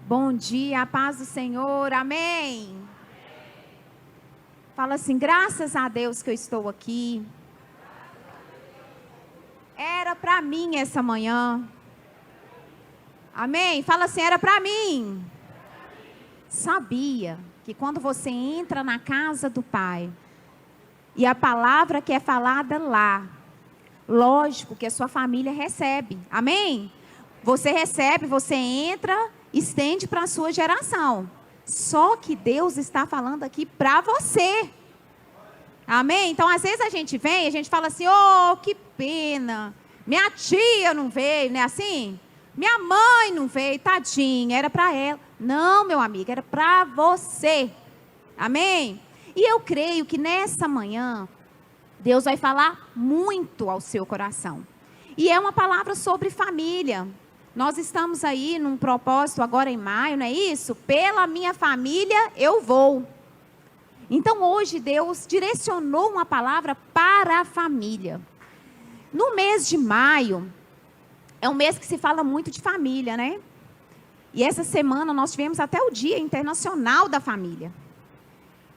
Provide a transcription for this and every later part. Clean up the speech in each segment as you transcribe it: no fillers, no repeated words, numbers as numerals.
Bom dia, a paz do Senhor, amém. Fala assim, graças a Deus que eu estou aqui. Era para mim essa manhã. Amém? Fala assim, era para mim. Sabia que quando você entra na casa do Pai, e a palavra que é falada lá, lógico que a sua família recebe. Amém? Você recebe, você entra, estende para a sua geração. Só que Deus está falando aqui para você. Amém? Então, às vezes a gente vem, a gente fala assim, oh, que pena. Minha tia não veio, não é assim? Minha mãe não veio, tadinha, era para ela. Não, meu amigo, era para você. Amém? E eu creio que nessa manhã, Deus vai falar muito ao seu coração. E é uma palavra sobre família. Nós estamos aí num propósito agora em maio, não é isso? Pela minha família eu vou. Então hoje Deus direcionou uma palavra para a família. No mês de maio, é um mês que se fala muito de família, né? E essa semana nós tivemos até o Dia Internacional da Família.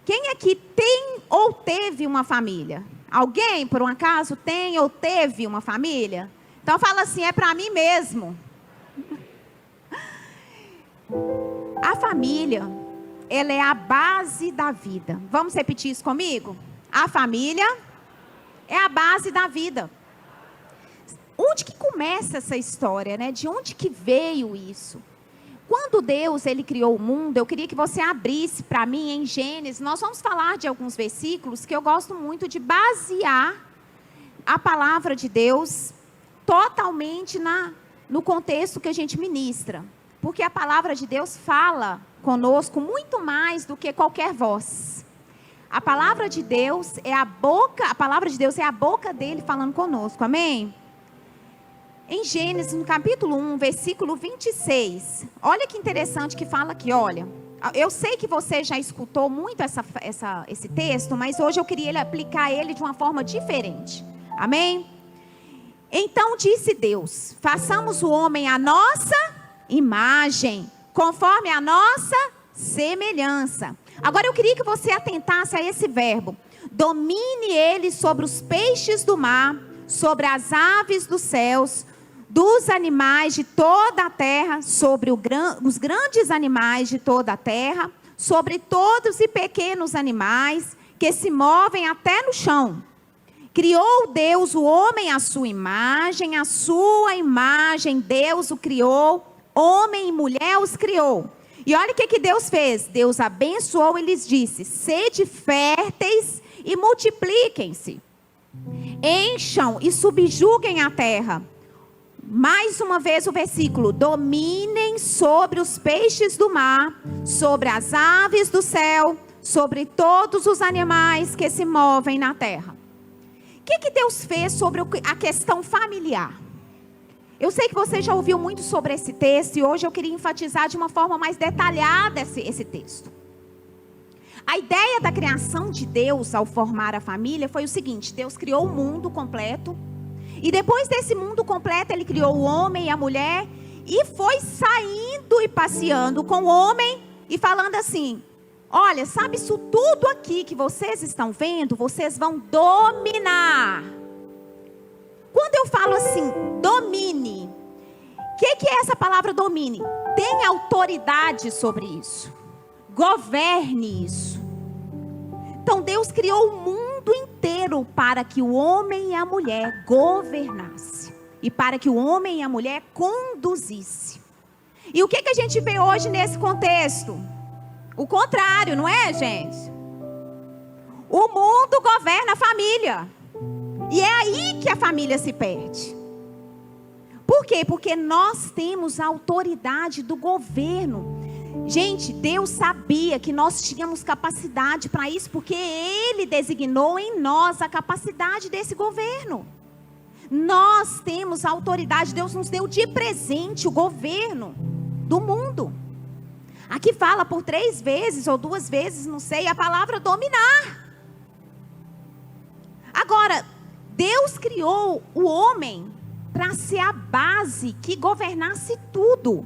Quem aqui tem ou teve uma família? Alguém, por um acaso, tem ou teve uma família? Então fala assim, é para mim mesmo. A família, ela é a base da vida. Vamos repetir isso comigo? A família é a base da vida. Onde que começa essa história, né? De onde que veio isso? Quando Deus, ele criou o mundo, eu queria que você abrisse para mim em Gênesis. Nós vamos falar de alguns versículos que eu gosto muito de basear a palavra de Deus totalmente no contexto que a gente ministra. Porque a palavra de Deus fala conosco muito mais do que qualquer voz. A palavra de Deus é a palavra de Deus é a boca dele falando conosco, amém? Em Gênesis, no capítulo 1, versículo 26, olha que interessante que fala aqui, olha. Eu sei que você já escutou muito esse texto, mas hoje eu queria aplicar ele de uma forma diferente, amém? Então disse Deus, façamos o homem à nossa imagem, conforme a nossa semelhança. Agora eu queria que você atentasse a esse verbo. Domine ele sobre os peixes do mar, sobre as aves dos céus, dos animais de toda a terra, sobre os grandes animais de toda a terra, sobre todos e pequenos animais que se movem até no chão. Criou Deus o homem à sua imagem Deus o criou, homem e mulher os criou. E olha o que Deus fez. Deus abençoou e lhes disse, sede férteis e multipliquem-se. Encham e subjuguem a terra. Mais uma vez o versículo. Dominem sobre os peixes do mar, sobre as aves do céu, sobre todos os animais que se movem na terra. O que Deus fez sobre a questão familiar? Eu sei que você já ouviu muito sobre esse texto e hoje eu queria enfatizar de uma forma mais detalhada esse texto. A ideia da criação de Deus ao formar a família foi o seguinte: Deus criou o mundo completo e depois desse mundo completo ele criou o homem e a mulher e foi saindo e passeando com o homem e falando assim: olha, sabe isso tudo aqui que vocês estão vendo, vocês vão dominar. Quando eu falo assim, domine, o que é essa palavra domine? Tenha autoridade sobre isso. Governe isso. Então Deus criou o mundo inteiro para que o homem e a mulher governassem. E para que o homem e a mulher conduzissem. E o que a gente vê hoje nesse contexto? O contrário, não é, gente? O mundo governa a família. E é aí que a família se perde. Por quê? Porque nós temos a autoridade do governo. Gente, Deus sabia que nós tínhamos capacidade para isso, porque Ele designou em nós a capacidade desse governo. Nós temos a autoridade, Deus nos deu de presente o governo do mundo. Aqui fala por 3 vezes ou 2 vezes, não sei, a palavra dominar. Agora, Deus criou o homem para ser a base que governasse tudo.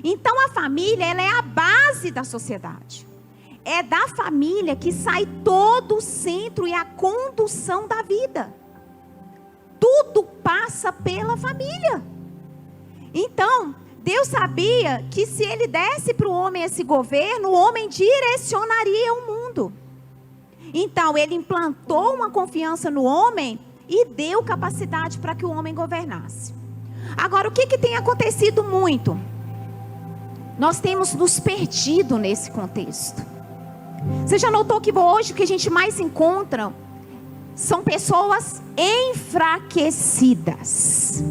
Então a família, ela é a base da sociedade. É da família que sai todo o centro e a condução da vida. Tudo passa pela família. Então, Deus sabia que se ele desse para o homem esse governo, o homem direcionaria o mundo. Então, ele implantou uma confiança no homem e deu capacidade para que o homem governasse. Agora, o que tem acontecido muito? Nós temos nos perdido nesse contexto. Você já notou que hoje o que a gente mais encontra são pessoas enfraquecidas?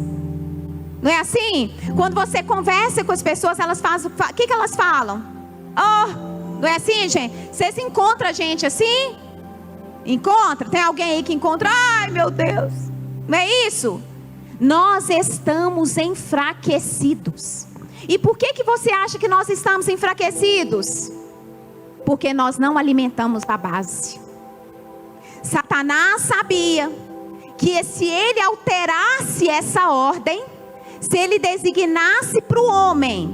Não é assim? Quando você conversa com as pessoas, elas fazem, o que elas falam? Oh, não é assim, gente? Vocês encontram gente assim? Encontra? Tem alguém aí que encontra? Ai, meu Deus. Não é isso? Nós estamos enfraquecidos. E por que você acha que nós estamos enfraquecidos? Porque nós não alimentamos a base. Satanás sabia que se ele alterasse essa ordem, se ele designasse para o homem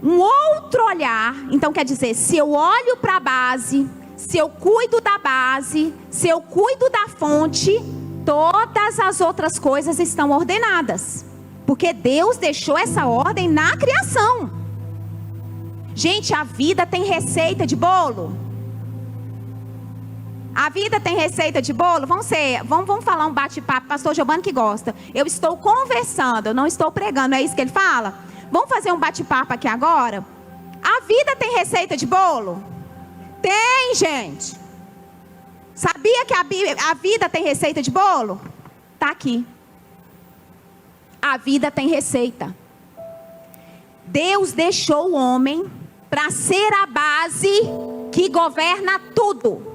um outro olhar, então quer dizer, se eu olho para a base, se eu cuido da base, se eu cuido da fonte, todas as outras coisas estão ordenadas. Porque Deus deixou essa ordem na criação. Gente, a vida tem receita de bolo? A vida tem receita de bolo? Vamos falar um bate-papo, pastor Giovanni que gosta. Eu estou conversando, eu não estou pregando, é isso que ele fala? Vamos fazer um bate-papo aqui agora? A vida tem receita de bolo? Tem, gente. Sabia que a vida tem receita de bolo? Está aqui. A vida tem receita. Deus deixou o homem para ser a base que governa tudo.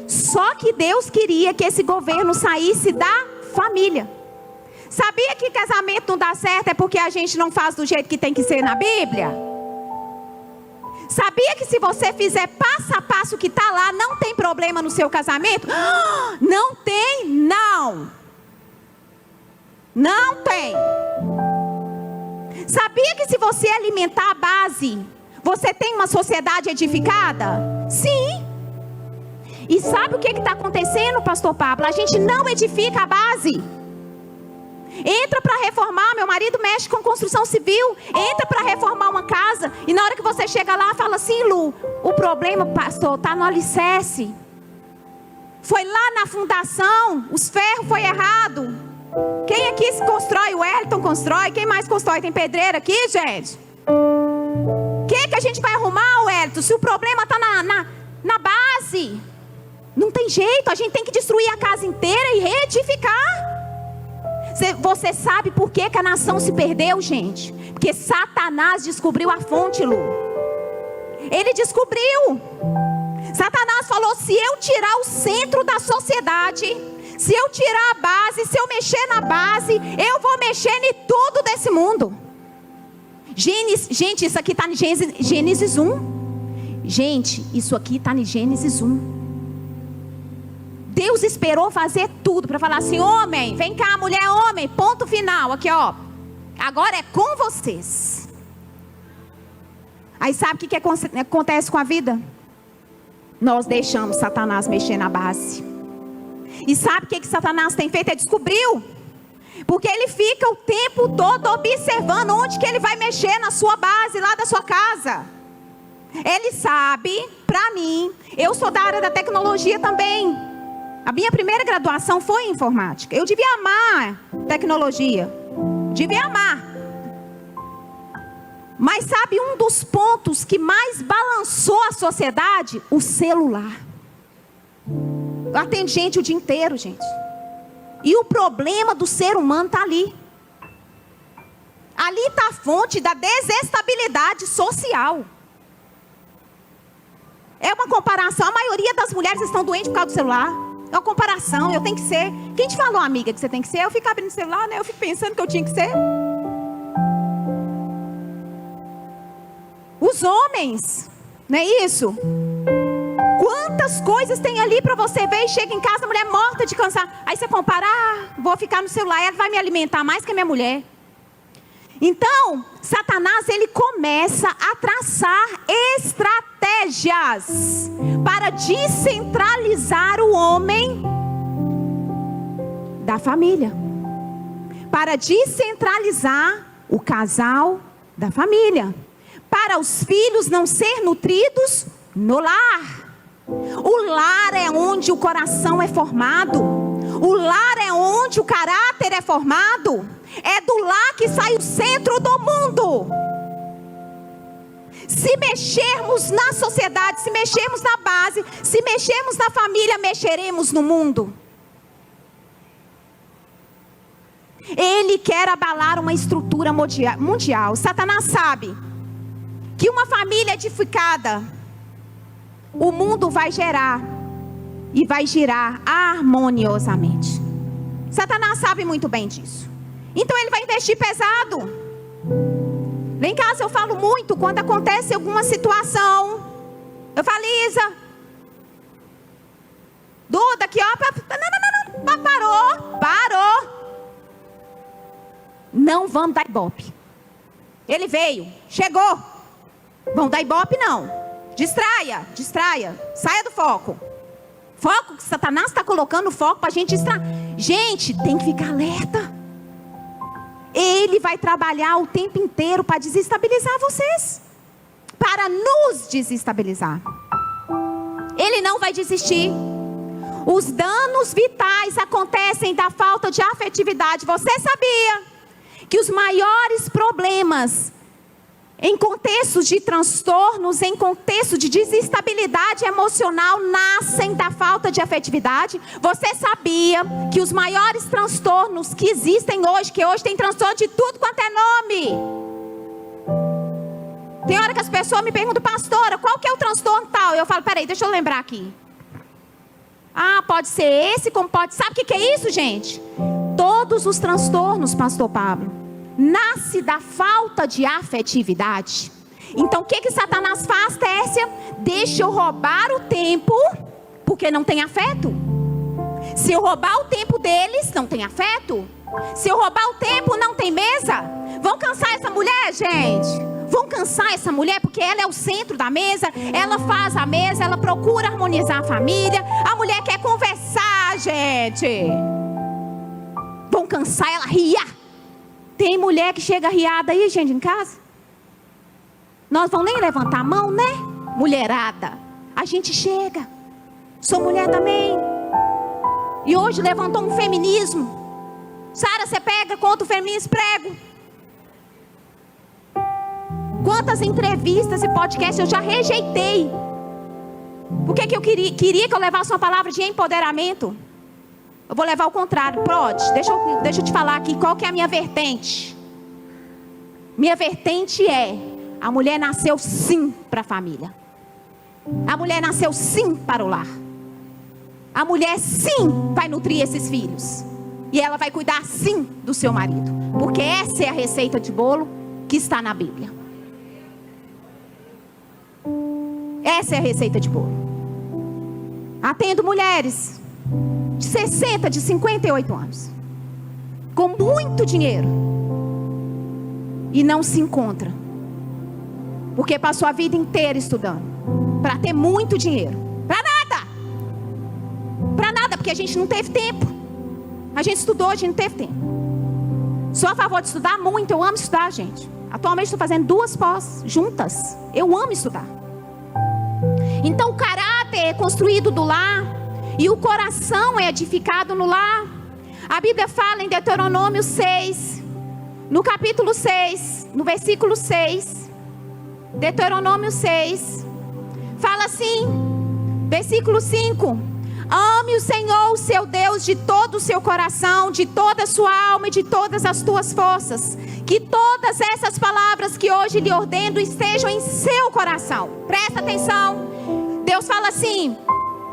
Só que Deus queria que esse governo saísse da família. Sabia que casamento não dá certo é porque a gente não faz do jeito que tem que ser na Bíblia? Sabia que se você fizer passo a passo que está lá, não tem problema no seu casamento? Não tem, não. Não tem. Sabia que se você alimentar a base, você tem uma sociedade edificada? Sim. E sabe o que está acontecendo, pastor Pablo? A gente não edifica a base. Entra para reformar, meu marido mexe com construção civil. Entra para reformar uma casa. E na hora que você chega lá, fala assim: Lu, o problema, pastor, está no alicerce. Foi lá na fundação, os ferros foi errado. Quem aqui se constrói? O Wellington constrói. Quem mais constrói? Tem pedreira aqui, gente? Quem que a gente vai arrumar, Wellington, se o problema está na base? Não tem jeito, a gente tem que destruir a casa inteira e reedificar. Você sabe por que a nação se perdeu, gente? Porque Satanás descobriu a fonte, Lu. Ele descobriu. Satanás falou: se eu tirar o centro da sociedade, se eu tirar a base, se eu mexer na base, eu vou mexer em tudo desse mundo. Gente, isso aqui está em Gênesis 1. Gente, isso aqui está em Gênesis 1. Deus esperou fazer tudo para falar assim: homem, vem cá, mulher, homem, ponto final, aqui ó, agora é com vocês. Aí sabe o que acontece com a vida? Nós deixamos Satanás mexer na base. E sabe o que Satanás tem feito? Ele descobriu. Porque ele fica o tempo todo observando onde que ele vai mexer na sua base, lá da sua casa. Ele sabe, para mim, eu sou da área da tecnologia também. A minha primeira graduação foi em informática. Eu devia amar tecnologia. Devia amar. Mas sabe um dos pontos que mais balançou a sociedade? O celular. Eu atendo gente o dia inteiro, gente. E o problema do ser humano está ali. Ali está a fonte da desestabilidade social. É uma comparação. A maioria das mulheres estão doentes por causa do celular. É uma comparação. Eu tenho que ser. Quem te falou, amiga, que você tem que ser? Eu fico abrindo o celular, né? Eu fico pensando que eu tinha que ser. Os homens, não é isso? Quantas coisas tem ali para você ver e chega em casa, a mulher morta de cansar. Aí você compara: vou ficar no celular, ela vai me alimentar mais que a minha mulher. Então, Satanás, ele começa a traçar estratégias para descentralizar o homem da família, para descentralizar o casal da família, para os filhos não ser nutridos no lar. O lar é onde o coração é formado, o lar é onde o caráter é formado, é do lar que sai o centro do mundo. Se mexermos na sociedade, se mexermos na base, se mexermos na família, mexeremos no mundo. Ele quer abalar uma estrutura mundial. Satanás sabe que uma família edificada, o mundo vai gerar e vai girar harmoniosamente. Satanás sabe muito bem disso. Então ele vai investir pesado. Lá em casa eu falo muito quando acontece alguma situação. Eu falo, Isa, Duda, aqui ó, parou. Não vamos dar ibope. Ele veio, chegou. Vamos dar ibope não. Distraia, saia do foco. Foco que Satanás está colocando foco para a gente distrair. Gente, tem que ficar alerta. Ele vai trabalhar o tempo inteiro para desestabilizar vocês, para nos desestabilizar. Ele não vai desistir. Os danos vitais acontecem da falta de afetividade. Você sabia que os maiores problemas em contextos de transtornos, em contexto de desestabilidade emocional, nascem da falta de afetividade? Você sabia que os maiores transtornos que existem hoje, que hoje tem transtorno de tudo quanto é nome? Tem hora que as pessoas me perguntam, pastora, qual que é o transtorno tal? Eu falo, peraí, deixa eu lembrar aqui. Ah, pode ser esse, como pode... Sabe o que é isso, gente? Todos os transtornos, pastor Pablo, nasce da falta de afetividade. Então o que Satanás faz, Tércia? Deixa eu roubar o tempo, porque não tem afeto. Se eu roubar o tempo deles, não tem afeto. Se eu roubar o tempo, não tem mesa. Vão cansar essa mulher, gente? Vão cansar essa mulher, porque ela é o centro da mesa. Ela faz a mesa, ela procura harmonizar a família. A mulher quer conversar, gente. Vão cansar, ela ria. Tem mulher que chega riada aí, gente, em casa. Nós vamos nem levantar a mão, né? Mulherada. A gente chega. Sou mulher também. E hoje levantou um feminismo. Sara, você pega contra o feminismo? Prego. Quantas entrevistas e podcasts eu já rejeitei. Por que eu queria que eu levasse uma palavra de empoderamento? Eu vou levar ao contrário. Prode, deixa eu te falar aqui qual que é a minha vertente. Minha vertente é: a mulher nasceu sim para a família. A mulher nasceu sim para o lar. A mulher sim vai nutrir esses filhos. E ela vai cuidar sim do seu marido. Porque essa é a receita de bolo que está na Bíblia. Essa é a receita de bolo. Atendo mulheres de 60, de 58 anos, com muito dinheiro, e não se encontra, porque passou a vida inteira estudando, para ter muito dinheiro, para nada, porque a gente não teve tempo. A gente estudou, a gente não teve tempo. Sou a favor de estudar muito, eu amo estudar, gente. Atualmente estou fazendo 2 pós juntas, eu amo estudar. Então o caráter é construído do lar, e o coração é edificado no lar. A Bíblia fala em Deuteronômio 6, no capítulo 6, no versículo 6. Deuteronômio 6, fala assim, versículo 5: ame o Senhor, o seu Deus, de todo o seu coração, de toda a sua alma e de todas as tuas forças. Que todas essas palavras que hoje lhe ordeno estejam em seu coração. Presta atenção. Deus fala assim: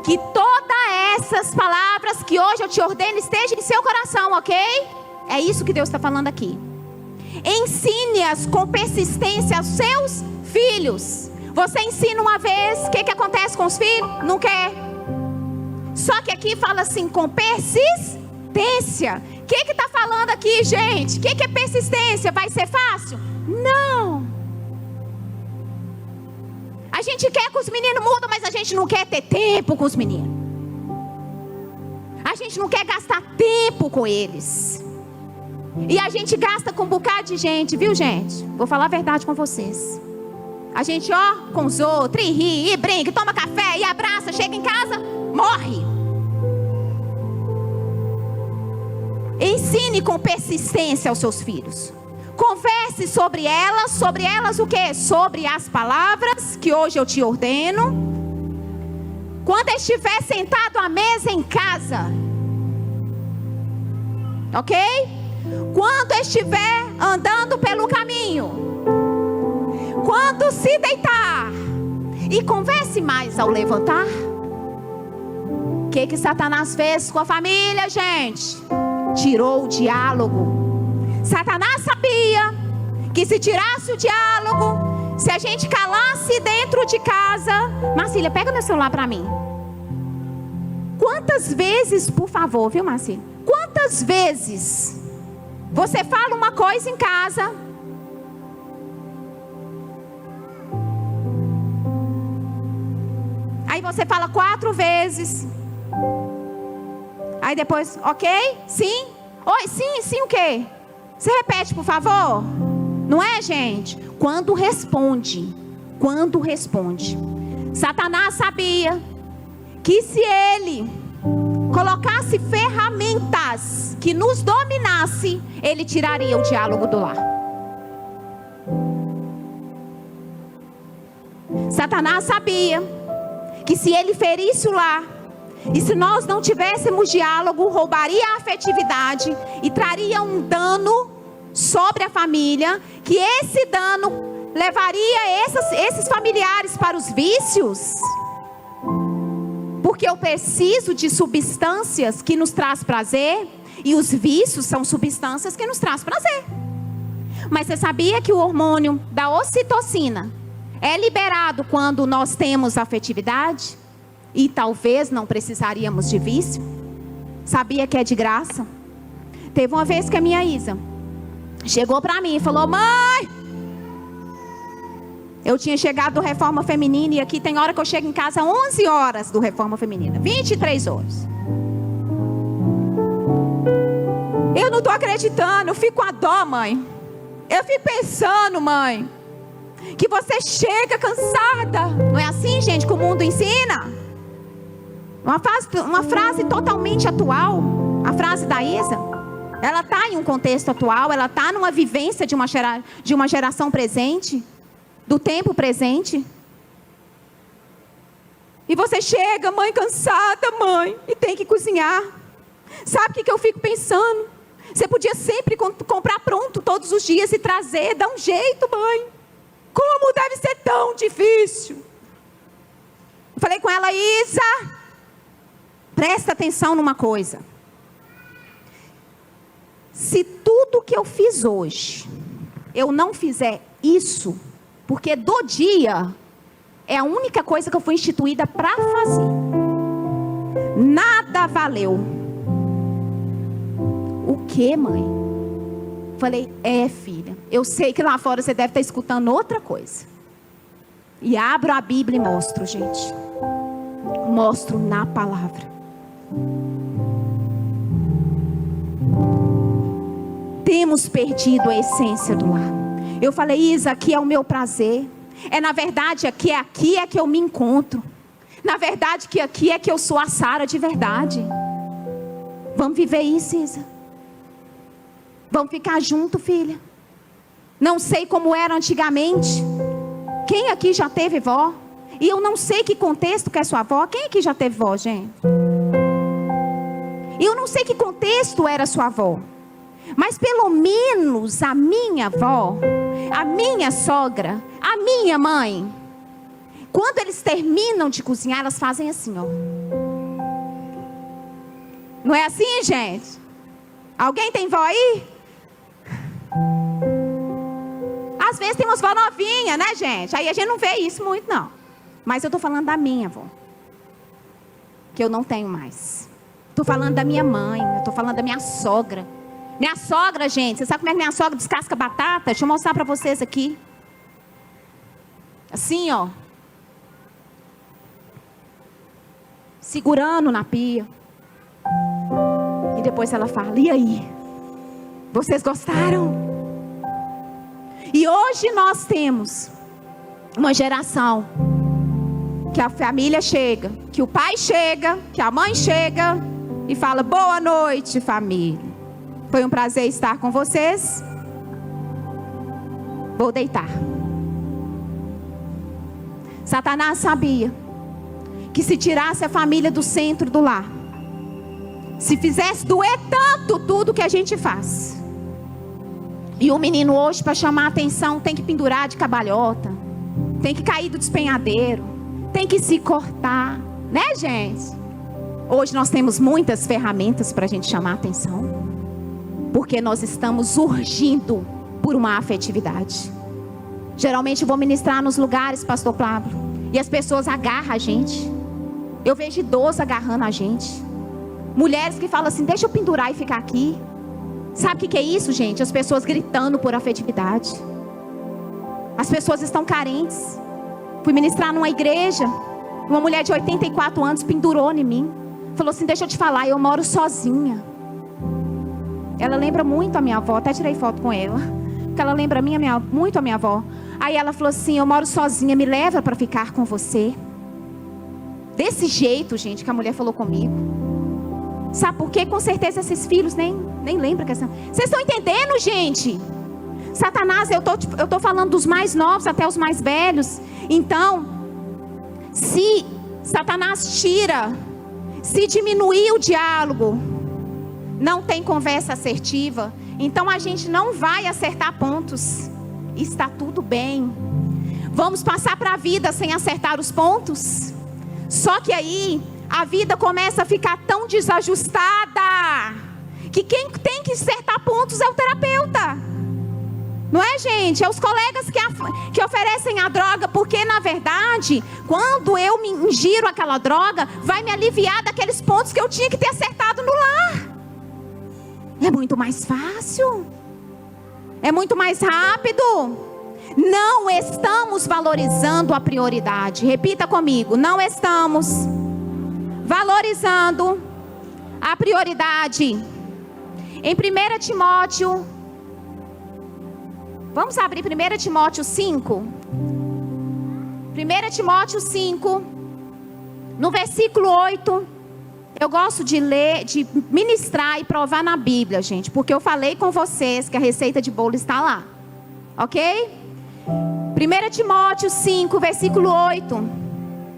que todas essas palavras que hoje eu te ordeno estejam em seu coração, ok? É isso que Deus está falando aqui. Ensine-as com persistência aos seus filhos. Você ensina uma vez, o que acontece com os filhos? Não quer. Só que aqui fala assim, com persistência. que está falando aqui, gente? O que é persistência? Vai ser fácil? Não. A gente quer que os meninos mudem, mas a gente não quer ter tempo com os meninos. A gente não quer gastar tempo com eles. E a gente gasta com um bocado de gente, viu, gente? Vou falar a verdade com vocês. A gente, com os outros, e ri, e brinca, toma café, e abraça, chega em casa, morre. Ensine com persistência aos seus filhos. Converse sobre elas o quê? Sobre as palavras que hoje eu te ordeno. Quando estiver sentado à mesa em casa, ok? Quando estiver andando pelo caminho, quando se deitar, e converse mais ao levantar. O que Satanás fez com a família, gente? Tirou o diálogo. Satanás sabia que se tirasse o diálogo, se a gente calasse dentro de casa. Marcília, pega meu celular para mim. Quantas vezes, por favor, viu, Marcília? Quantas vezes você fala uma coisa em casa, aí você fala 4 vezes, aí depois, ok? Sim? Oi, sim, o quê? Você repete, por favor? Não é, gente? Quando responde. Satanás sabia que se ele colocasse ferramentas que nos dominasse, ele tiraria o diálogo do lar. Satanás sabia que se ele ferisse o lar, e se nós não tivéssemos diálogo, roubaria a afetividade e traria um dano sobre a família, que esse dano levaria esses familiares para os vícios. Porque eu preciso de substâncias que nos traz prazer, e os vícios são substâncias que nos traz prazer. Mas você sabia que o hormônio da ocitocina é liberado quando nós temos afetividade? E talvez não precisaríamos de vício? Sabia que é de graça? Teve uma vez que a minha Isa chegou para mim e falou: mãe, eu tinha chegado do Reforma Feminina, e aqui tem hora que eu chego em casa 11 horas do Reforma Feminina, 23 horas. Eu não estou acreditando, eu fico com a dó, mãe. Eu fico pensando, mãe, que você chega cansada. Não é assim, gente, que o mundo ensina? Uma frase totalmente atual. A frase da Isa, ela está em um contexto atual. Ela está numa vivência de uma geração presente, do tempo presente. E você chega, mãe, cansada, mãe, e tem que cozinhar. Sabe o que eu fico pensando? Você podia sempre comprar pronto todos os dias e trazer. Dá um jeito, mãe. Como deve ser tão difícil? Eu falei com ela: Isa, presta atenção numa coisa. Se tudo que eu fiz hoje, eu não fizer isso, porque do dia é a única coisa que eu fui instituída para fazer, nada valeu. O que, mãe? Falei: filha, eu sei que lá fora você deve estar escutando outra coisa. E abro a Bíblia e mostro, gente. Mostro na palavra. Temos perdido a essência do lar. Eu falei: Isa, aqui é o meu prazer. Na verdade, aqui é que eu me encontro. Na verdade, que aqui é que eu sou a Sara de verdade. Vamos viver isso, Isa. Vamos ficar junto, filha. Não sei como era antigamente. Quem aqui já teve vó? E eu não sei que contexto que é sua avó. Quem aqui já teve vó, gente? Eu não sei que contexto era sua avó. Mas pelo menos a minha avó, a minha sogra, a minha mãe, quando eles terminam de cozinhar, elas fazem assim, ó. Não é assim, gente? Alguém tem vó aí? Às vezes tem umas vó novinhas, né, gente? Aí a gente não vê isso muito, não. Mas eu estou falando da minha avó, que eu não tenho mais. Estou falando da minha mãe, eu estou falando da minha sogra. Minha sogra, gente, você sabe como é que minha sogra descasca batata? Deixa eu mostrar para vocês aqui. Assim, ó. Segurando na pia. E depois ela fala, e aí? Vocês gostaram? E hoje nós temos uma geração que a família chega, que o pai chega, que a mãe chega e fala, boa noite, família. Foi um prazer estar com vocês. Vou deitar. Satanás sabia que se tirasse a família do centro do lar, se fizesse doer tanto tudo que a gente faz. E o menino hoje, para chamar a atenção, tem que pendurar de cabalhota, tem que cair do despenhadeiro, tem que se cortar, né, gente? Hoje nós temos muitas ferramentas para a gente chamar a atenção, porque nós estamos urgindo por uma afetividade. Geralmente eu vou ministrar nos lugares, pastor Pablo, e as pessoas agarram a gente. Eu vejo idosos agarrando a gente. Mulheres que falam assim, deixa eu pendurar e ficar aqui. Sabe o que é isso, gente? As pessoas gritando por afetividade. As pessoas estão carentes. Fui ministrar numa igreja, uma mulher de 84 anos pendurou em mim. Falou assim, deixa eu te falar, eu moro sozinha. Ela lembra muito a minha avó, até tirei foto com ela, porque ela lembra muito a minha avó. Aí ela falou assim, eu moro sozinha, me leva para ficar com você. Desse jeito, gente, que a mulher falou comigo. Sabe por quê? Com certeza esses filhos nem lembram que essa... Vocês estão entendendo, gente? Satanás, eu tô falando dos mais novos até os mais velhos. Então, se Satanás tira, se diminuir o diálogo, não tem conversa assertiva, então a gente não vai acertar pontos. Está tudo bem. Vamos passar para a vida sem acertar os pontos? Só que aí a vida começa a ficar tão desajustada que quem tem que acertar pontos é o terapeuta. Não é, gente? É os colegas que oferecem a droga, porque na verdade, quando eu me ingiro aquela droga, vai me aliviar daqueles pontos que eu tinha que ter acertado no lar. É muito mais fácil. É muito mais rápido. Não estamos valorizando a prioridade. Repita comigo. Não estamos valorizando a prioridade. Em 1 Timóteo, vamos abrir 1 Timóteo 5. 1 Timóteo 5, no versículo 8. Eu gosto de ler, de ministrar e provar na Bíblia, gente, porque eu falei com vocês que a receita de bolo está lá, ok? 1 Timóteo 5, versículo 8.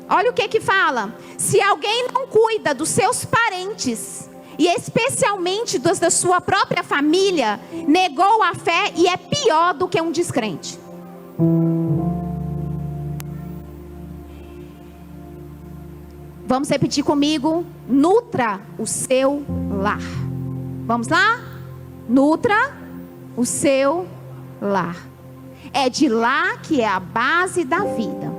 Olha o que fala. Se alguém não cuida dos seus parentes, e especialmente dos da sua própria família, negou a fé e é pior do que um descrente. Vamos repetir comigo. Nutra o seu lar. Vamos lá? Nutra o seu lar. É de lá que é a base da vida.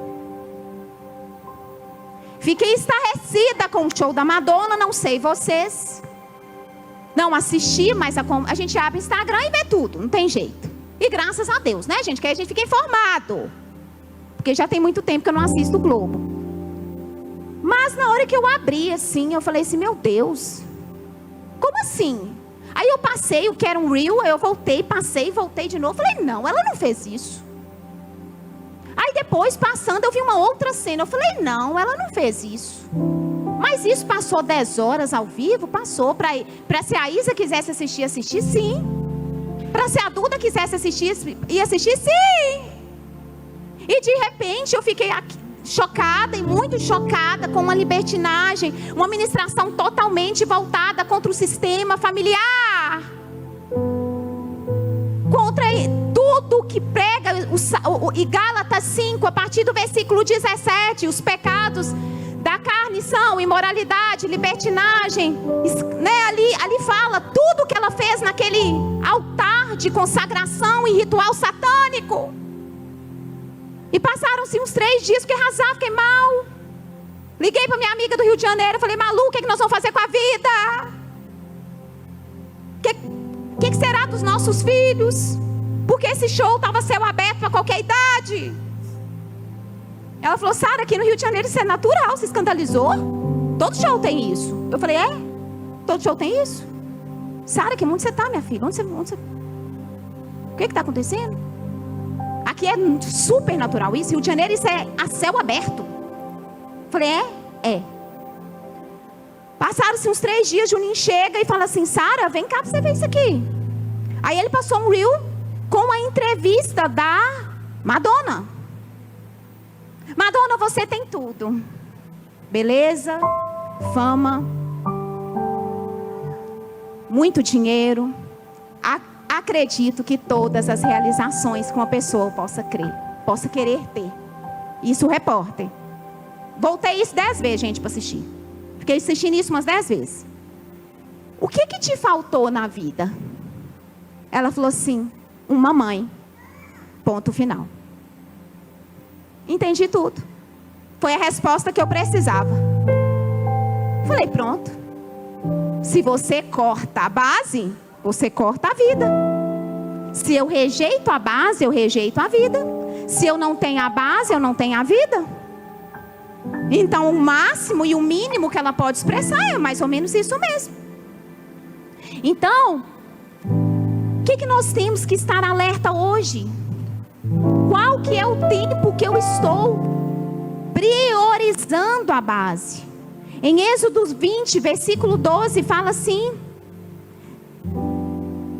Fiquei estarrecida com o show da Madonna, não sei vocês. Não assisti, mas a gente abre o Instagram e vê tudo, não tem jeito. E graças a Deus, né, gente? Que aí a gente fica informado. Porque já tem muito tempo que eu não assisto o Globo. Mas na hora que eu abri assim, eu falei assim, meu Deus, como assim? Aí eu passei o que era um reel, eu voltei, passei, voltei de novo. Falei, não, ela não fez isso. Aí depois, passando, eu vi uma outra cena. Eu falei, não, ela não fez isso. Mas isso passou 10 horas ao vivo? Passou. Para se a Isa quisesse assistir, sim. Para se a Duda quisesse assistir, ia assistir, sim. E de repente eu fiquei aqui, chocada e muito chocada com uma libertinagem, uma ministração totalmente voltada contra o sistema familiar, contra tudo que prega, e Gálatas 5, a partir do versículo 17, os pecados da carne são imoralidade, libertinagem, né? Ali fala tudo que ela fez naquele altar de consagração e ritual satânico. E passaram-se uns 3 dias, fiquei arrasada, fiquei mal. Liguei para minha amiga do Rio de Janeiro, falei, Malu, o que nós vamos fazer com a vida? O que será dos nossos filhos? Porque esse show estava céu aberto para qualquer idade. Ela falou: Sara, aqui no Rio de Janeiro isso é natural, você escandalizou? Todo show tem isso. Eu falei: todo show tem isso? Sara, que mundo você está, minha filha? Onde você... O que está acontecendo? Aqui é super natural isso. Rio de Janeiro isso é a céu aberto. Eu falei: é. Passaram-se uns 3 dias, Juninho chega e fala assim: Sara, vem cá para você ver isso aqui. Aí ele passou um reel com a entrevista da Madonna. Madonna, você tem tudo. Beleza, fama, muito dinheiro. Acredito que todas as realizações que uma pessoa possa querer ter. Isso o repórter. Voltei isso 10 vezes, gente, para assistir. Fiquei assistindo isso umas 10 vezes. O que te faltou na vida? Ela falou assim: uma mãe. Ponto final. Entendi tudo. Foi a resposta que eu precisava. Falei: pronto. Se você corta a base, você corta a vida. Se eu rejeito a base, eu rejeito a vida. Se eu não tenho a base, eu não tenho a vida. Então o máximo e o mínimo que ela pode expressar é mais ou menos isso mesmo. Então, o que nós temos que estar alerta hoje? Qual que é o tempo que eu estou priorizando a base? Em Êxodo 20, versículo 12, fala assim: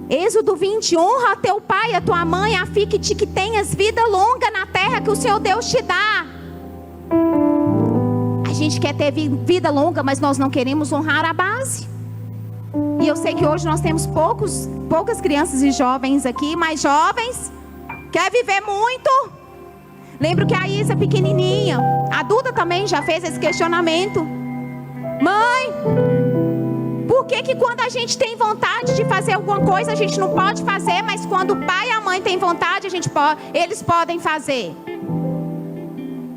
Êxodo 20, honra a teu pai e a tua mãe, a fim que tenhas vida longa na terra que o Senhor Deus te dá. A gente quer ter vida longa, mas nós não queremos honrar a base. E eu sei que hoje nós temos poucas crianças e jovens aqui, mas jovens, quer viver muito. Lembro que a Isa pequenininha, a Duda também já fez esse questionamento: mãe, por que quando a gente tem vontade de fazer alguma coisa a gente não pode fazer, mas quando o pai e a mãe têm vontade eles podem fazer?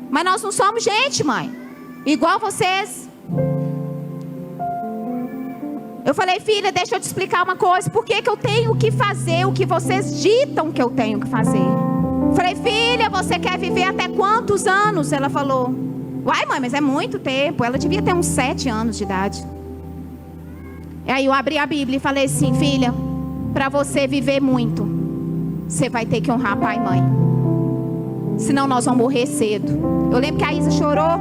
Mas nós não somos gente, mãe, igual vocês. Eu falei: filha, deixa eu te explicar uma coisa. Por que eu tenho que fazer o que vocês ditam que eu tenho que fazer? Eu falei: filha, você quer viver até quantos anos? Ela falou: uai, mãe, mas é muito tempo. Ela devia ter uns 7 anos de idade. E aí eu abri a Bíblia e falei assim: filha, para você viver muito, você vai ter que honrar pai e mãe. Senão nós vamos morrer cedo. Eu lembro que a Isa chorou.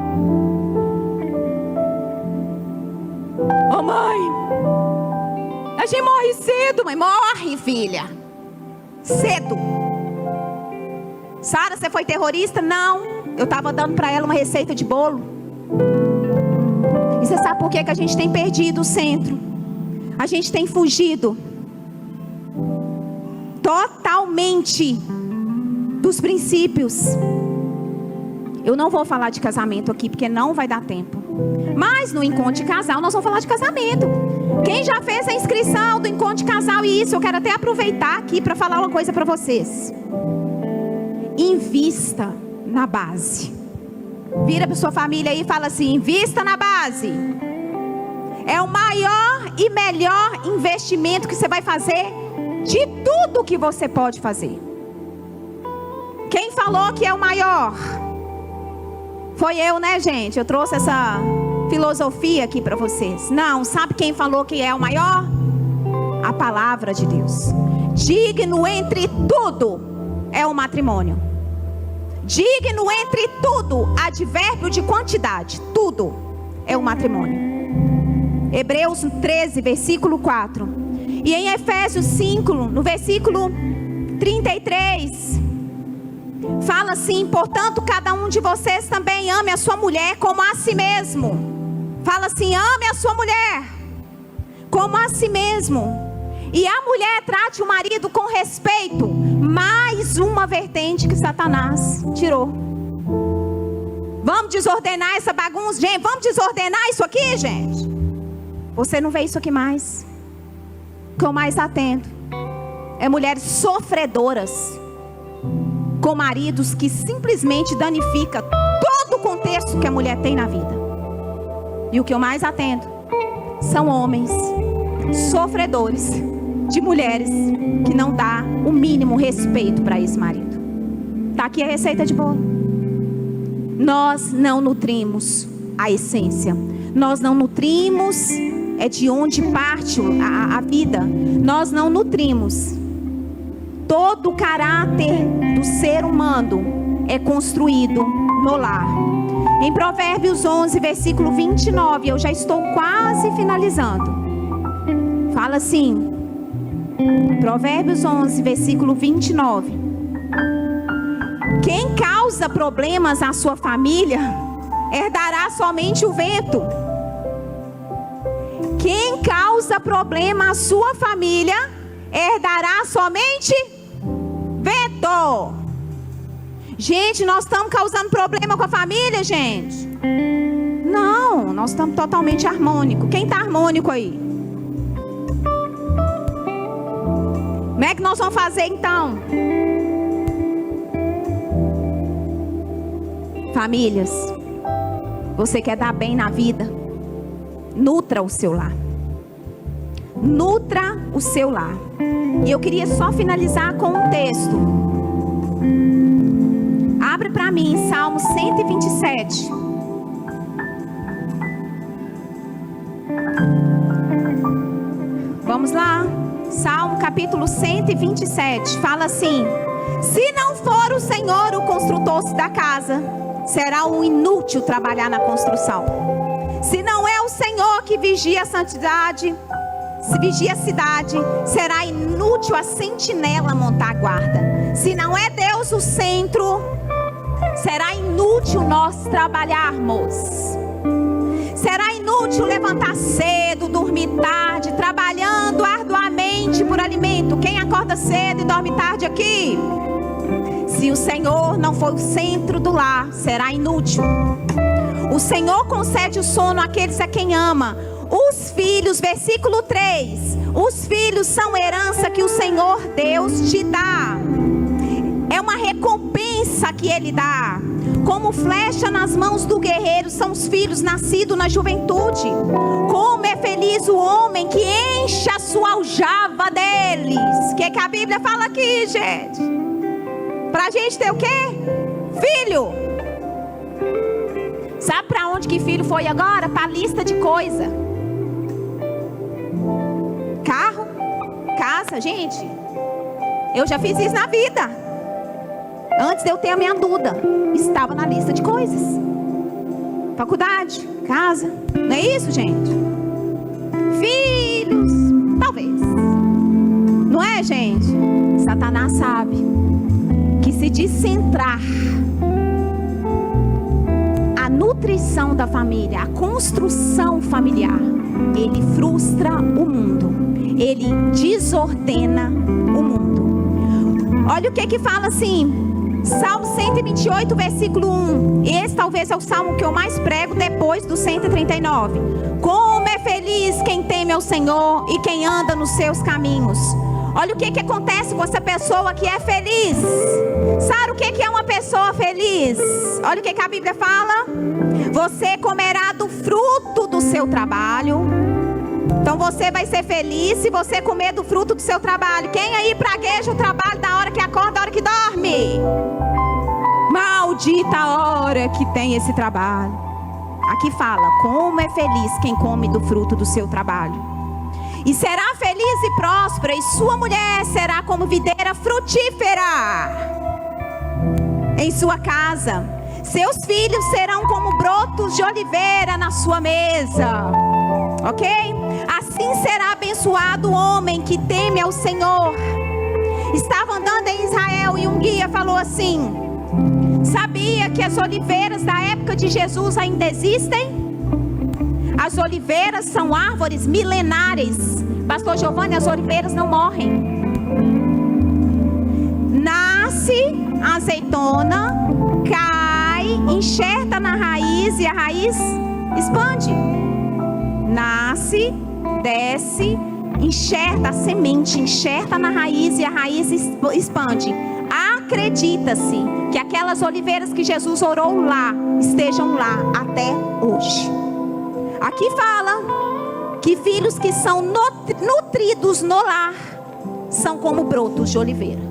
Ô mãe, a gente morre cedo, mãe. Morre, filha. Cedo. Sara, você foi terrorista? Não. Eu estava dando para ela uma receita de bolo. E você sabe por que a gente tem perdido o centro? A gente tem fugido totalmente dos princípios. Eu não vou falar de casamento aqui, porque não vai dar tempo. Mas no encontro de casal nós vamos falar de casamento. Quem já fez a inscrição do encontro de casal? E isso, eu quero até aproveitar aqui para falar uma coisa para vocês. Invista na base. Vira para sua família aí e fala assim: invista na base. É o maior e melhor investimento que você vai fazer de tudo que você pode fazer. Quem falou que é o maior? Foi eu, né, gente? Eu trouxe essa filosofia aqui para vocês. Não, sabe quem falou que é o maior? A palavra de Deus. Digno entre tudo é o matrimônio. Digno entre tudo, advérbio de quantidade, tudo é o matrimônio. Hebreus 13, versículo 4. E em Efésios 5, no versículo 33, fala assim: portanto, cada um de vocês também ame a sua mulher como a si mesmo. Fala assim: ame a sua mulher como a si mesmo. E a mulher trate o marido com respeito. Mais uma vertente que Satanás tirou. Vamos desordenar essa bagunça, gente. Vamos desordenar isso aqui, gente. Você não vê isso aqui mais. O que eu mais atendo é mulheres sofredoras com maridos que simplesmente danifica todo o contexto que a mulher tem na vida. E o que eu mais atendo são homens sofredores de mulheres que não dá o mínimo respeito para esse marido. Tá aqui a receita de bolo. Nós não nutrimos a essência. Nós não nutrimos, é de onde parte a vida. Nós não nutrimos. Todo o caráter do ser humano é construído no lar. Em Provérbios 11, versículo 29, eu já estou quase finalizando. Fala assim, Provérbios 11, versículo 29. Quem causa problemas à sua família, herdará somente o vento. Quem causa problema à sua família, herdará somente vento. Gente, nós estamos causando problema com a família, gente? Não, nós estamos totalmente harmônicos. Quem está harmônico aí? Como é que nós vamos fazer então? Famílias, você quer dar bem na vida? Nutra o seu lar. Nutra o seu lar. E eu queria só finalizar com um texto. Abre para mim, Salmo 127. Vamos lá. Salmo capítulo 127. Fala assim: se não for o Senhor o construtor da casa, será um inútil trabalhar na construção. Se não é o Senhor que vigia a santidade, se vigia a cidade, será inútil a sentinela montar guarda. Se não é Deus o centro, será inútil nós trabalharmos. Será inútil levantar cedo, dormir tarde, trabalhando arduamente por alimento. Quem acorda cedo e dorme tarde aqui? Se o Senhor não for o centro do lar, será inútil. O Senhor concede o sono àqueles a quem ama. Os filhos, versículo 3. Os filhos são herança que o Senhor Deus te dá. É uma recompensa que Ele dá. Como flecha nas mãos do guerreiro são os filhos nascidos na juventude. Como é feliz o homem que enche a sua aljava deles. O que a Bíblia fala aqui, gente? Pra gente ter o quê? Filho. Sabe para onde que filho foi agora? Para a lista de coisa. Carro, casa, gente. Eu já fiz isso na vida. Antes de eu ter a minha Duda, estava na lista de coisas. Faculdade, casa. Não é isso, gente? Filhos, talvez. Não é, gente? Satanás sabe que se descentrar a nutrição da família, a construção familiar, ele frustra o mundo, ele desordena o mundo. Olha o que fala assim, Salmo 128, versículo 1. Esse talvez é o salmo que eu mais prego depois do 139. Como é feliz quem teme ao Senhor e quem anda nos seus caminhos. Olha o que acontece com essa pessoa que é feliz. Sabe o que é uma pessoa feliz? Olha o que a Bíblia fala. Você comerá do fruto do seu trabalho. Então você vai ser feliz se você comer do fruto do seu trabalho. Quem aí pragueja o trabalho da hora que acorda, da hora que dorme? Maldita a hora que tem esse trabalho. Aqui fala, como é feliz quem come do fruto do seu trabalho. E será feliz e próspera, e sua mulher será como videira frutífera em sua casa. Seus filhos serão como brotos de oliveira na sua mesa. Ok? Assim será abençoado o homem que teme ao Senhor. Estava andando em Israel e um guia falou assim: sabia que as oliveiras da época de Jesus ainda existem? As oliveiras são árvores milenares. Pastor Giovanni, as oliveiras não morrem. Nasce a azeitona, cai, enxerta na raiz e a raiz expande. Nasce, desce, enxerta a semente, enxerta na raiz e a raiz expande. Acredita-se que aquelas oliveiras que Jesus orou lá, estejam lá até hoje. Aqui fala que filhos que são nutridos no lar são como brotos de oliveira.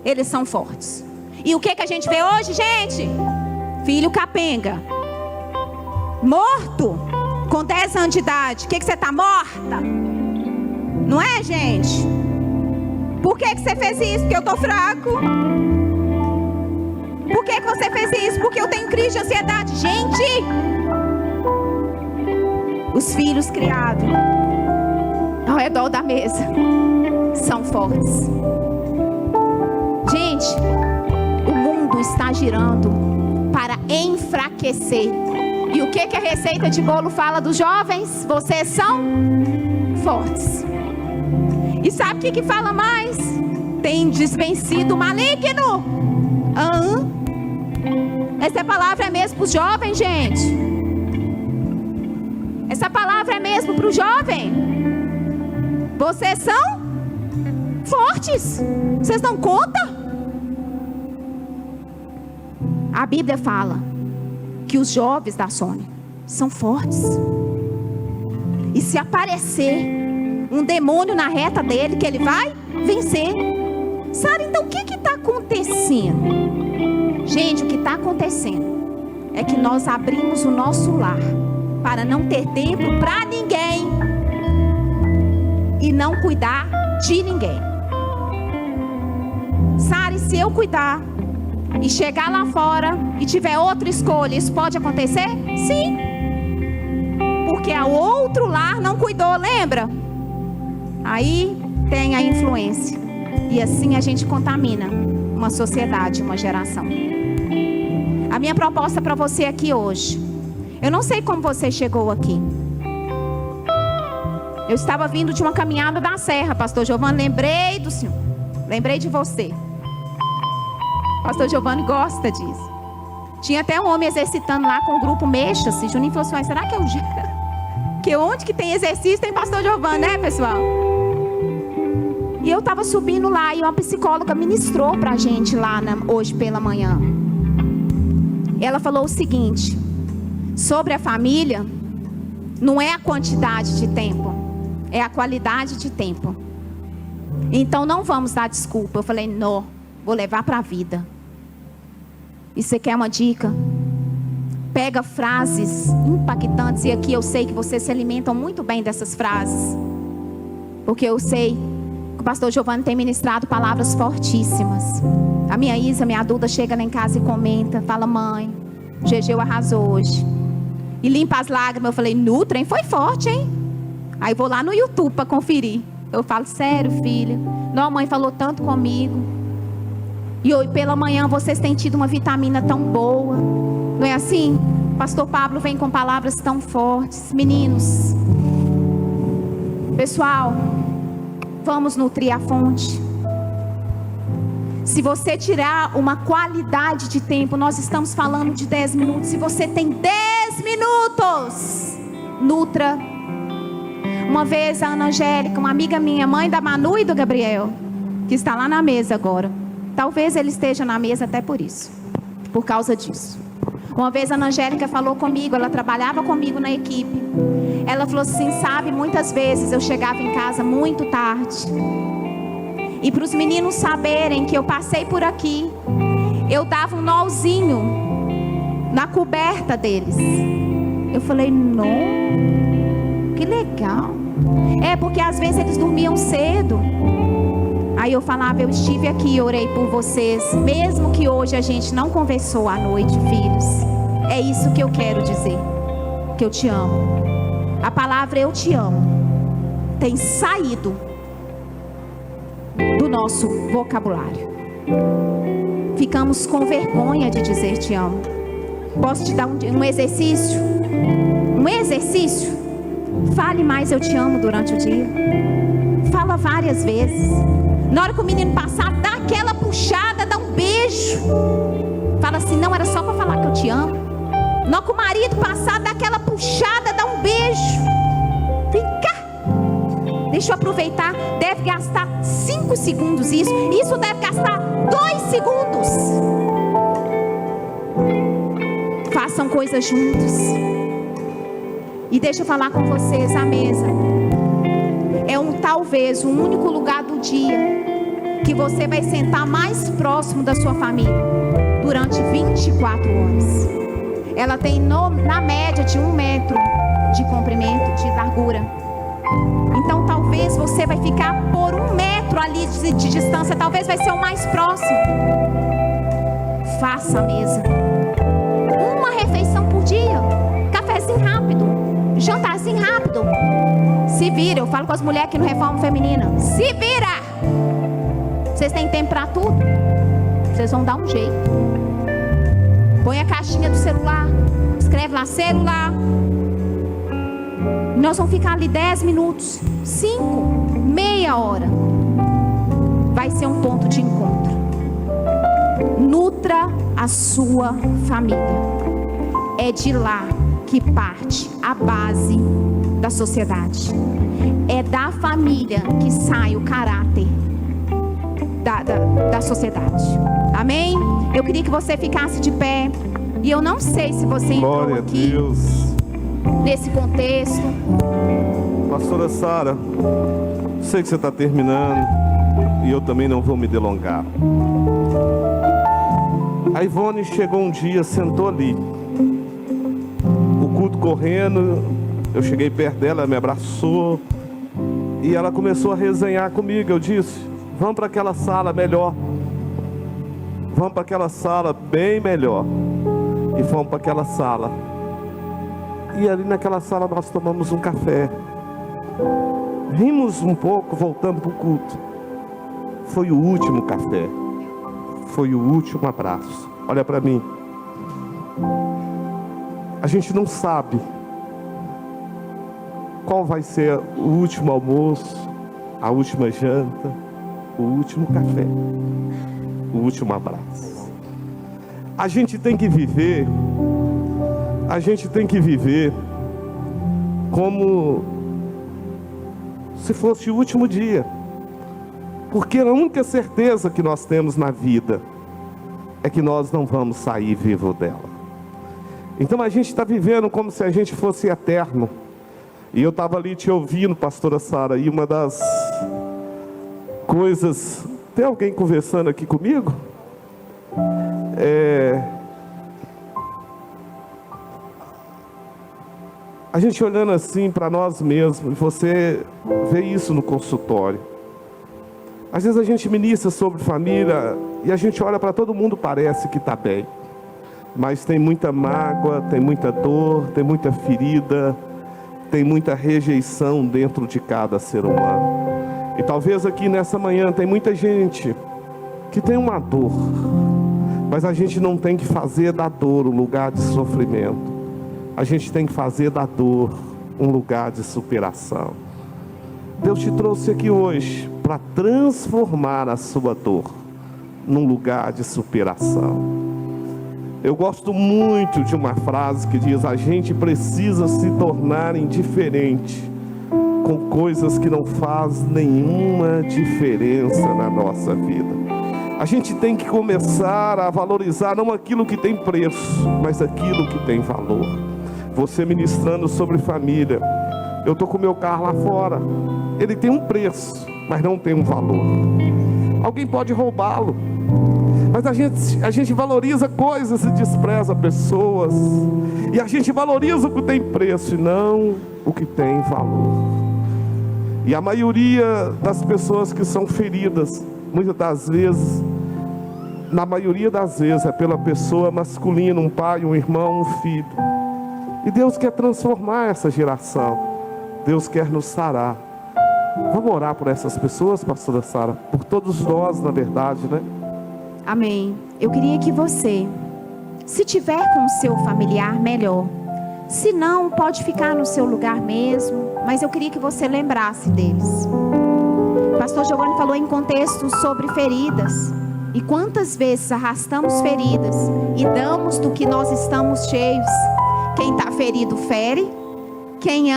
Eles são fortes. E o que a gente vê hoje, gente? Filho capenga, morto, com 10 anos de idade. O que você está morta? Não é, gente? Por que você fez isso? Porque eu estou fraco. Por que você fez isso? Porque eu tenho crise de ansiedade. Gente, os filhos criados ao redor da mesa são fortes. Gente, o mundo está girando para enfraquecer. E o que a receita de bolo fala dos jovens? Vocês são fortes. E sabe o que fala mais? Tem desvencido o maligno. Essa palavra é mesmo para os jovens, gente. Essa palavra é mesmo para o jovem. Vocês são fortes. Vocês dão conta? A Bíblia fala que os jovens da Sônia são fortes. E se aparecer um demônio na reta dele, que ele vai vencer. Sara, então o que está acontecendo? Gente, o que está acontecendo é que nós abrimos o nosso lar para não ter tempo para ninguém e não cuidar de ninguém. Sara, se eu cuidar e chegar lá fora e tiver outra escolha, isso pode acontecer? Sim. Porque o outro lar não cuidou, lembra? Aí tem a influência. E assim a gente contamina uma sociedade, uma geração. A minha proposta para você aqui hoje. Eu não sei como você chegou aqui. Eu estava vindo de uma caminhada da serra, pastor Giovanni. Lembrei do Senhor. Lembrei de você. Pastor Giovanni gosta disso. Tinha até um homem exercitando lá com o grupo Mexa-se. Juninho falou assim, será que eu... que onde que tem exercício tem pastor Giovanni, né, pessoal? E eu estava subindo lá e uma psicóloga ministrou pra gente lá hoje pela manhã. Ela falou o seguinte: sobre a família, não é a quantidade de tempo, é a qualidade de tempo. Então não vamos dar desculpa. Eu falei, não, vou levar pra vida. E você quer uma dica? Pega frases impactantes. E aqui eu sei que vocês se alimentam muito bem dessas frases, porque eu sei que o pastor Giovanni tem ministrado palavras fortíssimas. A minha Isa, minha Duda, chega lá em casa e comenta, fala, mãe, o Gegeu arrasou hoje. E limpa as lágrimas. Eu falei, no trem foi forte, hein? Aí vou lá no YouTube para conferir. Eu falo, sério, filha? Não, a mãe falou tanto comigo. E hoje pela manhã vocês têm tido uma vitamina tão boa. Não é assim? Pastor Pablo vem com palavras tão fortes. Meninos, pessoal, vamos nutrir a fonte. Se você tirar uma qualidade de tempo, nós estamos falando de 10 minutos. Se você tem 10 minutos, nutra. Uma vez a Ana Angélica, uma amiga minha, mãe da Manu e do Gabriel, que está lá na mesa agora. Talvez ele esteja na mesa até por isso, por causa disso. Uma vez a Ana Angélica falou comigo, ela trabalhava comigo na equipe. Ela falou assim, sabe, muitas vezes eu chegava em casa muito tarde. E para os meninos saberem que eu passei por aqui, eu dava um nozinho na coberta deles. Eu falei, não, que legal. É porque às vezes eles dormiam cedo. Aí eu falava, eu estive aqui e orei por vocês, mesmo que hoje a gente não conversou à noite, filhos. É isso que eu quero dizer, que eu te amo. A palavra eu te amo tem saído do nosso vocabulário. Ficamos com vergonha de dizer te amo. Posso te dar um exercício? Um exercício? Fale mais eu te amo durante o dia. Fala várias vezes. Na hora que o menino passar, dá aquela puxada, dá um beijo. Fala assim, não era só para falar que eu te amo. Na hora que o marido passar, dá aquela puxada, dá um beijo. Vem cá. Deixa eu aproveitar. Deve gastar 5 segundos isso. Isso deve gastar 2 segundos. Façam coisas juntos. E deixa eu falar com vocês, a mesa é talvez o único lugar do dia que você vai sentar mais próximo da sua família durante 24 horas. Ela tem na média de 1 metro de comprimento, de largura. Então talvez você vai ficar por 1 metro ali de distância. Talvez vai ser o mais próximo. Faça a mesa. Uma refeição por dia. Cafezinho rápido. Jantarzinho rápido. Se vira. Eu falo com as mulheres aqui no Reforma Feminina. Se vira. Vocês têm tempo para tudo. Vocês vão dar um jeito. Põe a caixinha do celular. Escreve lá celular. Nós vamos ficar ali 10 minutos, 5, meia hora. Vai ser um ponto de encontro. Nutra a sua família. É de lá que parte a base da sociedade. É da família que sai o caráter da sociedade. Amém? Eu queria que você ficasse de pé. E eu não sei se você entrou aqui nesse contexto. Pastora Sara, sei que você está terminando e eu também não vou me delongar. A Ivone chegou um dia, sentou ali, o culto correndo, eu cheguei perto dela, ela me abraçou e ela começou a resenhar comigo. Eu disse: vamos para aquela sala melhor, vamos para aquela sala bem melhor. E fomos para aquela sala. E ali naquela sala nós tomamos um café. Rimos um pouco, voltando para o culto. Foi o último café. Foi o último abraço. Olha para mim. A gente não sabe qual vai ser o último almoço, a última janta, o último café, o último abraço. A gente tem que viver como se fosse o último dia. Porque a única certeza que nós temos na vida é que nós não vamos sair vivo dela. Então a gente está vivendo como se a gente fosse eterno. E eu estava ali te ouvindo, pastora Sara, e uma das coisas... Tem alguém conversando aqui comigo? A gente olhando assim para nós mesmos, você vê isso no consultório. Às vezes a gente ministra sobre família e a gente olha para todo mundo, parece que está bem, mas tem muita mágoa, tem muita dor, tem muita ferida, tem muita rejeição dentro de cada ser humano. E talvez aqui nessa manhã tem muita gente que tem uma dor, mas a gente não tem que fazer da dor um lugar de sofrimento. A gente tem que fazer da dor um lugar de superação. Deus te trouxe aqui hoje para transformar a sua dor num lugar de superação. Eu gosto muito de uma frase que diz: a gente precisa se tornar indiferente com coisas que não fazem nenhuma diferença na nossa vida. A gente tem que começar a valorizar não aquilo que tem preço, mas aquilo que tem valor. Você ministrando sobre família, eu estou com o meu carro lá fora, ele tem um preço, mas não tem um valor. Alguém pode roubá-lo, mas a gente valoriza coisas e despreza pessoas, e a gente valoriza o que tem preço e não o que tem valor. E a maioria das pessoas que são feridas, muitas das vezes, na maioria das vezes, é pela pessoa masculina, um pai, um irmão, um filho. E Deus quer transformar essa geração. Deus quer nos sarar. Vamos orar por essas pessoas, pastora Sara? Por todos nós, na verdade, né? Amém. Eu queria que você, se tiver com o seu familiar, melhor. Se não, pode ficar no seu lugar mesmo. Mas eu queria que você lembrasse deles. Pastor Giovanni falou em contexto sobre feridas. E quantas vezes arrastamos feridas e damos do que nós estamos cheios. Quem está ferido fere. Quem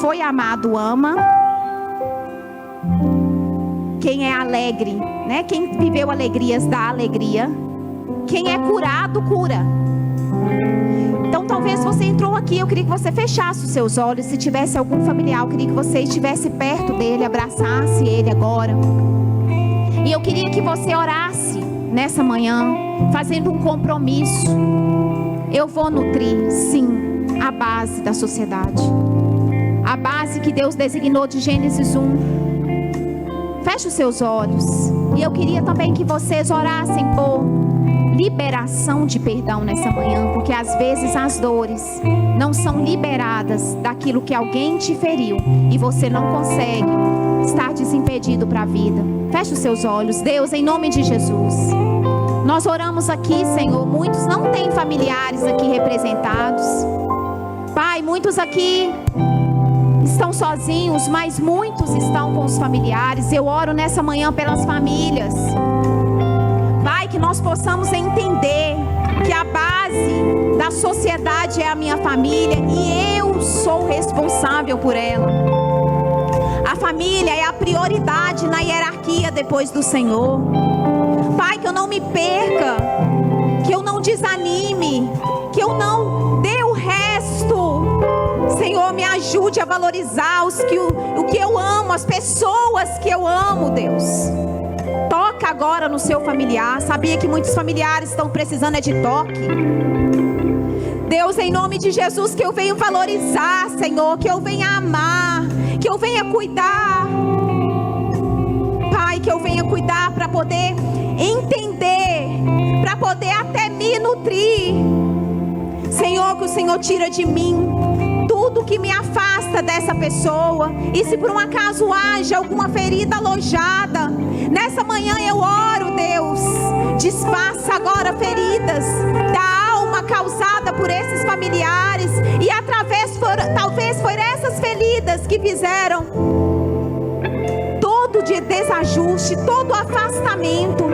foi amado ama. Quem é alegre, né? Quem viveu alegrias dá alegria. Quem é curado, cura. Então talvez você entrou aqui, eu queria que você fechasse os seus olhos. Se tivesse algum familiar, eu queria que você estivesse perto dele, abraçasse ele agora. E eu queria que você orasse nessa manhã, fazendo um compromisso. Eu vou nutrir, sim, a base da sociedade, a base que Deus designou de Gênesis 1. Feche os seus olhos. E eu queria também que vocês orassem por liberação de perdão nessa manhã, porque às vezes as dores não são liberadas daquilo que alguém te feriu e você não consegue estar desimpedido para a vida. Feche os seus olhos. Deus, em nome de Jesus, nós oramos aqui, Senhor. Muitos não têm familiares aqui representados, Pai. Muitos aqui estão sozinhos, mas muitos estão com os familiares. Eu oro nessa manhã pelas famílias, Pai, que nós possamos entender que a base da sociedade é a minha família e eu sou responsável por ela. A família é a prioridade na hierarquia depois do Senhor. Pai, que eu não me perca, que eu não desanime, que eu não dê o resto. Senhor, me ajude a valorizar o que eu amo, as pessoas que eu amo, Deus. Toca agora no seu familiar. Sabia que muitos familiares estão precisando de toque? Deus, em nome de Jesus, que eu venha valorizar, Senhor, que eu venha amar, que eu venha cuidar. Pai, que eu venha cuidar para poder entender, para poder até me nutrir. Senhor, que o Senhor tira de mim tudo que me afasta dessa pessoa. E se por um acaso haja alguma ferida alojada, nessa manhã eu oro, Deus, desfaça agora feridas da alma causada por esses familiares. E talvez foram essas feridas que fizeram todo de desajuste, todo afastamento.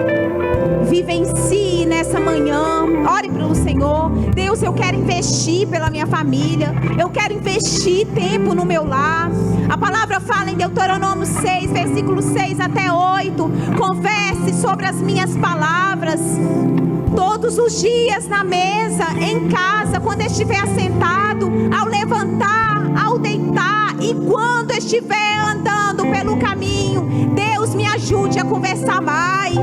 Vivencie nessa manhã. Ore para o Senhor. Deus, eu quero investir pela minha família. Eu quero investir tempo no meu lar. A palavra fala em Deuteronômio 6, versículo 6 até 8. Converse sobre as minhas palavras todos os dias na mesa, em casa, quando estiver assentado, ao levantar, ao deitar e quando estiver andando pelo caminho. Deus, me ajude a conversar mais,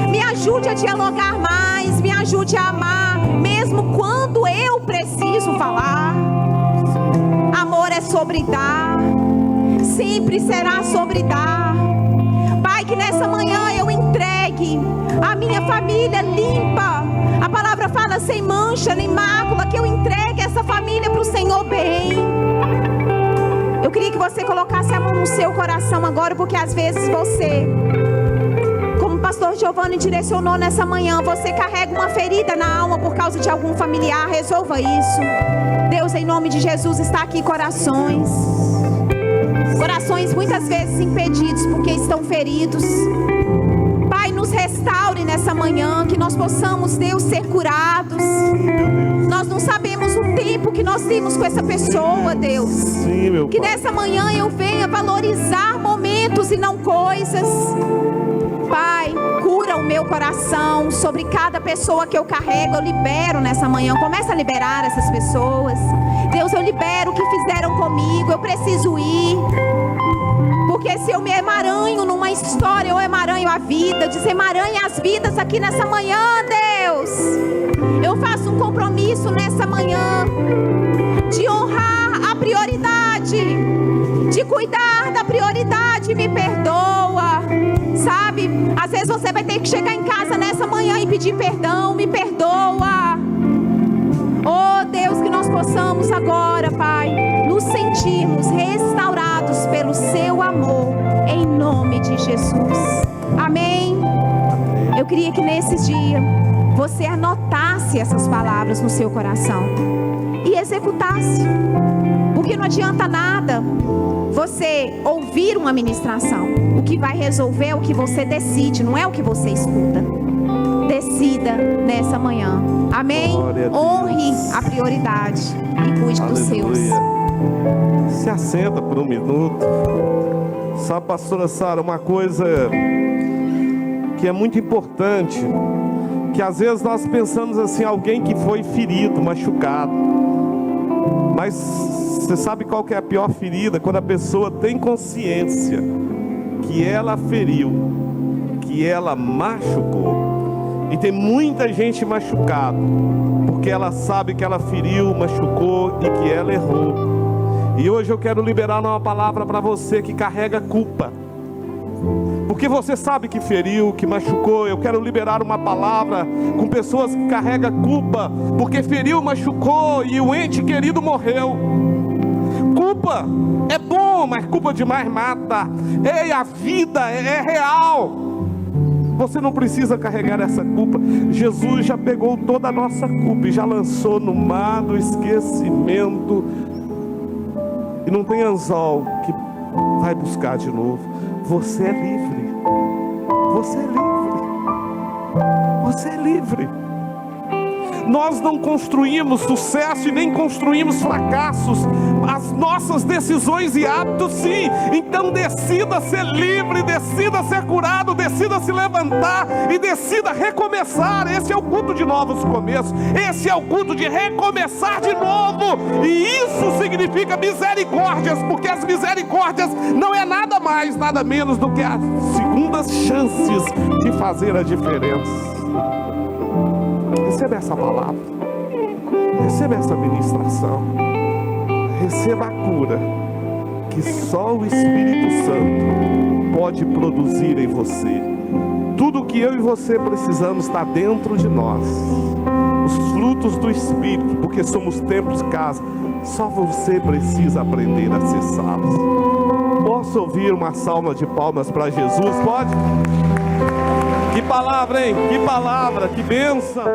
me ajude a dialogar mais, me ajude a amar, mesmo quando eu preciso falar. Amor é sobre dar, sempre será sobre dar. Pai, que nessa manhã eu entregue a minha família limpa. A palavra fala sem mancha nem mácula, que eu entregue essa família para o Senhor bem. Eu queria que você colocasse a mão no seu coração agora, porque às vezes você, como o pastor Giovanni direcionou nessa manhã, você carrega uma ferida na alma por causa de algum familiar. Resolva isso. Deus, em nome de Jesus, está aqui corações muitas vezes impedidos porque estão feridos. Pai, nos restaure nessa manhã, que nós possamos, Deus, ser curados. Nós não sabemos o tempo que nós temos com essa pessoa, Deus. Sim, meu que Pai. nessa manhã eu venha valorizar momentos e não coisas. Pai, cura o meu coração sobre cada pessoa que eu carrego. Eu libero nessa manhã. Começa a liberar essas pessoas. Deus, eu libero o que fizeram comigo. Eu preciso ir. Porque se eu me emaranho numa história, eu emaranho a vida. Desemaranha as vidas aqui nessa manhã, Deus. Eu faço um compromisso nessa manhã de honrar a prioridade, de cuidar da prioridade. Me perdoa. Sabe, às vezes você vai ter que chegar em casa nessa manhã e pedir perdão. Me perdoa. Oh Deus, que nós possamos agora, Pai, nos sentirmos restaurados pelo seu amor, em nome de Jesus. Amém. Eu queria que nesses dias você anotasse essas palavras no seu coração e executasse, porque não adianta nada você ouvir uma ministração. O que vai resolver é o que você decide, não é o que você escuta. Decida nessa manhã. Amém? Honre a prioridade e cuide dos seus. Se assenta por um minuto. Sabe, pastora Sara, uma coisa que é muito importante, que às vezes nós pensamos assim, alguém que foi ferido, machucado. Mas você sabe qual que é a pior ferida? Quando a pessoa tem consciência que ela feriu, que ela machucou. E tem muita gente machucada, porque ela sabe que ela feriu, machucou e que ela errou. E hoje eu quero liberar uma palavra para você que carrega culpa, porque você sabe que feriu, que machucou. Eu quero liberar uma palavra com pessoas que carregam culpa, porque feriu, machucou e o ente querido morreu. Culpa é bom, mas culpa demais mata. Ei, a vida é real. Você não precisa carregar essa culpa. Jesus já pegou toda a nossa culpa e já lançou no mar do esquecimento. E não tem anzol que vai buscar de novo. Você é livre. Você é livre. Você é livre. Nós não construímos sucesso e nem construímos fracassos. As nossas decisões e hábitos sim. Então decida ser livre, decida ser curado, decida se levantar e decida recomeçar. Esse é o culto de novos começos. Esse é o culto de recomeçar de novo. E isso significa misericórdias, porque as misericórdias não é nada mais, nada menos do que as segundas chances de fazer a diferença. Receba essa palavra, receba essa ministração, receba a cura que só o Espírito Santo pode produzir em você. Tudo que eu e você precisamos está dentro de nós, os frutos do Espírito, porque somos templos casa. Só você precisa aprender a acessá-los. Posso ouvir uma salva de palmas para Jesus? Pode? Que palavra, hein? Que palavra, que bênção!